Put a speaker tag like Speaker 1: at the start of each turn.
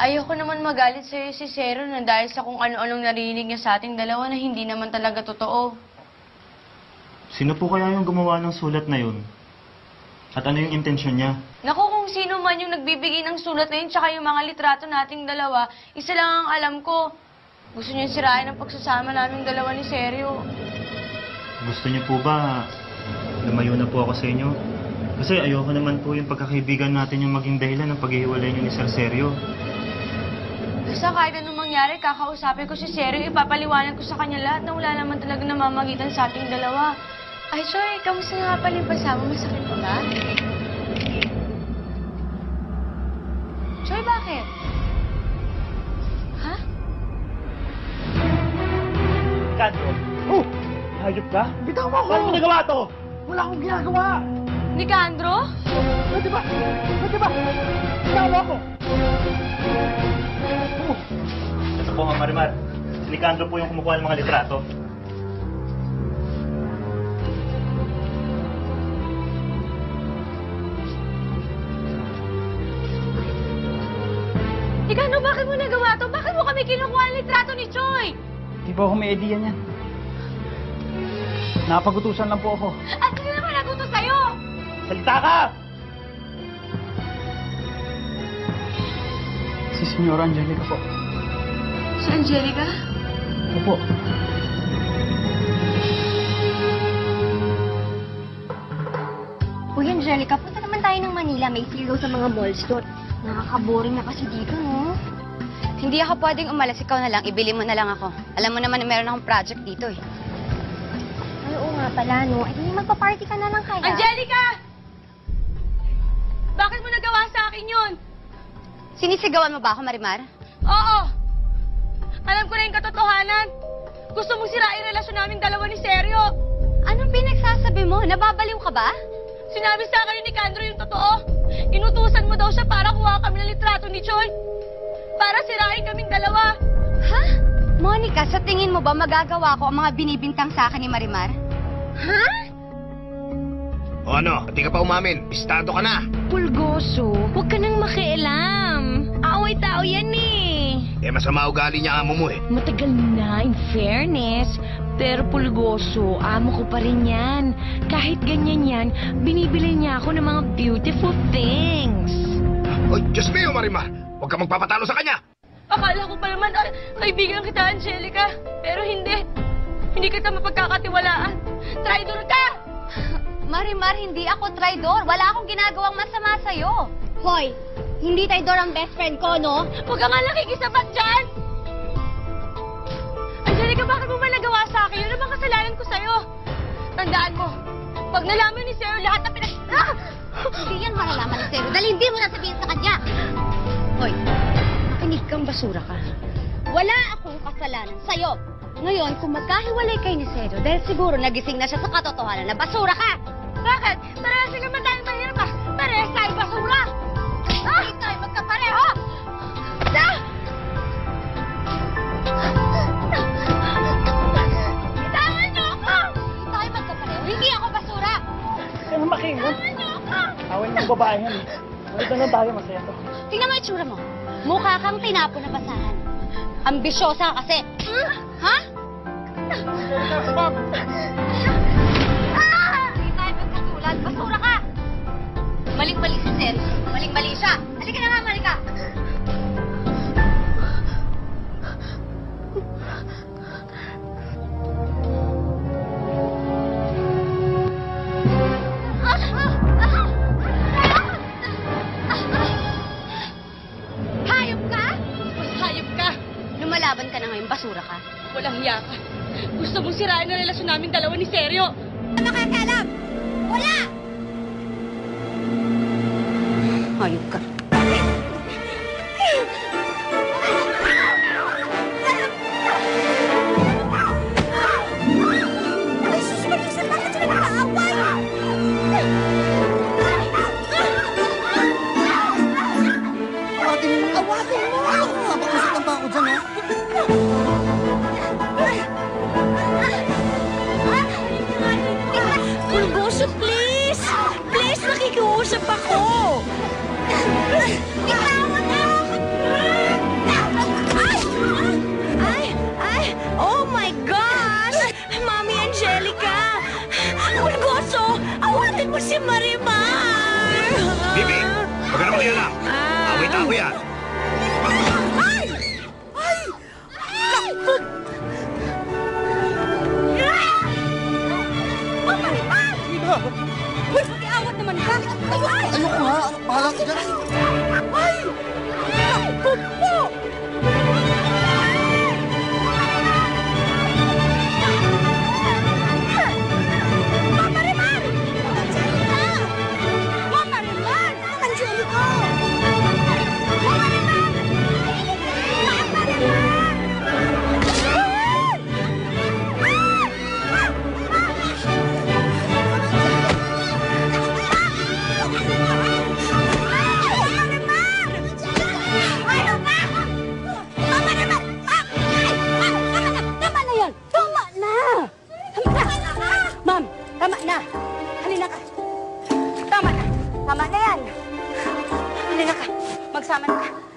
Speaker 1: Ayoko naman magalit sa'yo si Zero na dahil sa kung ano-anong narinig niya sa ating dalawa na hindi naman talaga totoo.
Speaker 2: Sino po kaya yung gumawa ng sulat na yun? At ano yung intensyon niya?
Speaker 1: Naku, kung sino man yung nagbibigay ng sulat na yun tsaka yung mga litrato nating dalawa, isa lang ang alam ko. Gusto niya sirain ang pagsasama naming dalawa ni Seryo.
Speaker 2: Gusto niyo po ba lumayo na po ako sa inyo? Kasi ayoko naman po yung pagkakaibigan natin yung maging dahilan ng paghihiwalay niyo ni Sir Seryo.
Speaker 1: Basta kahit anong mangyari, kakausapin ko si Seryo, ipapaliwanag ko sa kanya lahat na wala naman talaga namamagitan sa ating dalawa. Ay, Choy, kamusta nga pala yung pasama? Masakit pa ba? Choy, bakit? Ha?
Speaker 3: Kandro! Oh! Hayop ka? Bitaw mo ako! Bakit mo nagawa to? Wala akong ginagawa!
Speaker 1: Nicandro?
Speaker 3: Pwede ba? Pwede ba? Bitaw mo ako!
Speaker 2: Ito po, Ma'am Marimar. Si Nicandro po yung kumukuha ng mga litrato.
Speaker 1: Nicandro, bakit mo nagawa to? Bakit mo kami kinukuha ang litrato ni Choy?
Speaker 3: Di ba ako may idea niyan? Napagutusan lang po ako.
Speaker 1: At sino naman nagutos sa'yo?
Speaker 3: Salita ka! Si Senyora Angelica po.
Speaker 1: Si Angelica?
Speaker 3: Opo.
Speaker 4: Uy, Angelica, punta naman tayo ng Manila. May sale sa mga malls doon. Nakaka-boring na kasi dito, no?
Speaker 5: Hindi ako pwedeng umalis. Ikaw na lang. Ibili mo na lang ako. Alam mo naman na meron akong project dito eh.
Speaker 4: Ay, oo nga pala, no? Eh, di magpa-party ka na lang kaya.
Speaker 1: Angelica! Bakit mo nagawa sa akin yun?
Speaker 5: Sinisigawan mo ba ako, Marimar?
Speaker 1: Oo! Alam ko na yung katotohanan. Gusto mong sirain yung relasyon naming dalawa ni Seryo.
Speaker 5: Anong pinagsasabi mo? Nababaliw ka ba?
Speaker 1: Sinabi sa akin ni Nicandro yung totoo. Inutusan mo daw siya para kuha kami ng litrato ni Choy. Para sirain kaming dalawa.
Speaker 5: Ha? Monica, sa tingin mo ba magagawa ko ang mga binibintang sa akin ni Marimar?
Speaker 4: Ha?
Speaker 6: O ano, hindi ka pa umamin. Pistado ka na.
Speaker 1: Pulgoso, huwag ka nang makialam. Away-tao yan eh.
Speaker 6: Eh, masama ugali niya amo mo eh.
Speaker 1: Matagal na, in fairness. Pero Pulgoso, amo ko pa rin yan. Kahit ganyan yan, binibili niya ako ng mga beautiful things.
Speaker 6: Oy, Diyos mio, Marimar. Huwag ka magpapatalo sa kanya.
Speaker 1: Akala ko pa naman, kaibigan kita, Angelica. Pero hindi. Hindi kita mapagkakatiwalaan. Traitor ka!
Speaker 5: Marimar, hindi ako traidor. Wala akong ginagawang masama sa'yo.
Speaker 4: Hoy, hindi tayo ang best friend ko, no?
Speaker 1: Huwag ka nga nakikisabat dyan! Angelica, bakit mo ba nagawa sa akin? Ano bang kasalanan ko sa'yo? Tandaan mo, pag nalaman ni Zero lahat na
Speaker 4: Hindi yan malalaman ni Zero dahil hindi mo nasabihin sa kanya. Hoy, makinig kang basura ka. Wala akong kasalanan sa'yo. Ngayon, kung magkahiwalay kayo ni Zero, dahil siguro nagising na siya sa katotohanan na basura ka.
Speaker 1: Bakit? Parehas naman tayo mahirap ah! Parehas tayo basura!
Speaker 4: Hindi tayo magkapareho!
Speaker 1: Itawan niyo ako!
Speaker 4: Hindi tayo magkapareho. Hindi ako basura!
Speaker 3: Kaya naman makingon. Awin ng babae yan eh. Ulit na lang tayo, masaya to.
Speaker 4: Tingnan mo yung tsura mo. Mukha kang tinapon na basahan. Ambisyosa ka kasi. Ha?
Speaker 3: Ma'am!
Speaker 4: Hindi tayo magkatulad. Basura ka! Maling-mali si Zero. Maling-mali siya. Halika na nga, Marika.
Speaker 1: Hayop ka? Hayop ka!
Speaker 5: Lumalaban ka na ngayon, basura ka.
Speaker 1: Walang hiya ka. Gusto mong sirain ang relasyon namin dalawa ni Seryo.
Speaker 4: Ano kaya kaalam? Wala!
Speaker 5: Hayop ka.
Speaker 4: Ay, sus, Marisa, bakit sila nakaaway?
Speaker 7: Awatin mo! Napakausap na ba ako dyan, ha?
Speaker 1: Pulgoso, please! Please, nakikiusap ako!
Speaker 6: Storya lang. Awit-awit yan.
Speaker 4: Hoy, mag-iawat naman ka!
Speaker 7: Ayoko nga. Bahala ka dyan.
Speaker 4: Ay! Pugpo! Mama Rimar! Mama Rimar! Angelica! Mama Rimar! Mama Rimar! Tama na yan! Tama na! Ma'am, tama na! Halina ka! Tama na! Tama na yan! Halina ka! Magsama na ka!